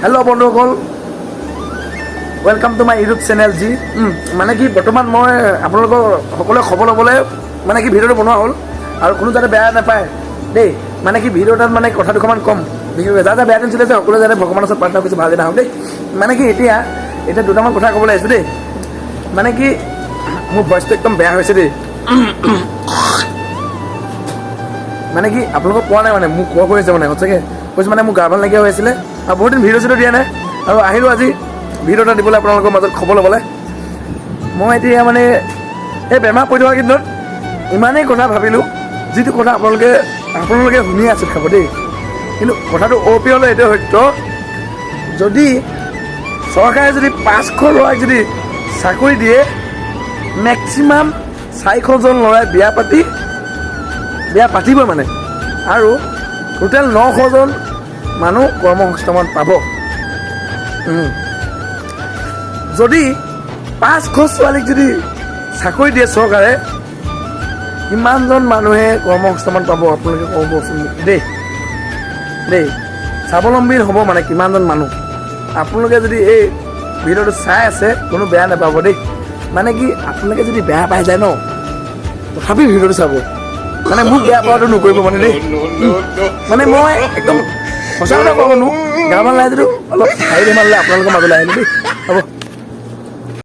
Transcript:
Hello' বন্ধুসকল, welcome to my YouTube channel G. মানে কি বৰ্তমান মই আপোনালোকৰ সকলোৱে খবৰ ল'বলৈ মানে কি ভিডিঅ'টো বনোৱা হ'ল আৰু কোনো যাতে বেয়া নাপায় দেই। মানে কি ভিডিঅ' এটাত মানে কথা দুটামান কম, যাতে বেয়া দিন চলি আছে সকলোৱে যাতে ভগৱানৰ ওচৰত প্ৰাৰ্থনা কৰিছে ভাল দিন আহক দেই। মানে কি এতিয়া দুটামান কথা ক'বলৈ আহিছোঁ দেই। মানে কি মোৰ ভইচটো একদম বেয়া হৈছে দেই। মানে কি আপোনালোকক কোৱা নাই মানে মোক কোৱা হৈছে মানে সঁচাকৈ কৈছোঁ, মানে মোৰ গা ভাল নাইকিয়া হৈ আছিলে আৰু বহুত দিন ভিডিঅ' চিডিঅ' দিয়া নাই আৰু আহিলোঁ আজি ভিডিঅ' এটা দিবলৈ আপোনালোকৰ মাজত খবৰ ল'বলৈ। মই এতিয়া মানে এই বেমাৰ পৰি থকা কেইদিনত ইমানেই কথা ভাবিলোঁ, যিটো কথা আপোনালোকে শুনি আছে খাব দেই। কিন্তু কথাটো অপিয়লৈ এইটোৱে সত্য, যদি চৰকাৰে যদি 500 ল'ৰাক যদি চাকৰি দিয়ে, মেক্সিমাম 400জন ল'ৰাই বিয়া পাতিব মানে, আৰু টোটেল 900জন মানুহ কৰ্মসংস্থাপন পাব। যদি 500 ছোৱালীক যদি চাকৰি দিয়ে চৰকাৰে, কিমানজন মানুহে কৰ্মসংস্থাপন পাব আপোনালোকে ক'বচোন মোক দেই। স্বাৱলম্বী হ'ব মানে কিমানজন মানুহ। আপোনালোকে যদি এই ভিডিঅ'টো চাই আছে কোনো বেয়া নাপাব দেই। মানে কি আপোনালোকে যদি বেয়া পাই যায় ন, তথাপি ভিডিঅ'টো চাব, মানে মোক বেয়া পোৱাটো নকৰিব মানে দেই। মানে মই একদম সঁচা কথা ক'ব নোৱাৰোঁ, গা ভাল নাই যদিও অলপ হাঁহি ধেমালিলে আপোনালোকৰ মাজলৈ আহিলোঁ দেই। হ'ব।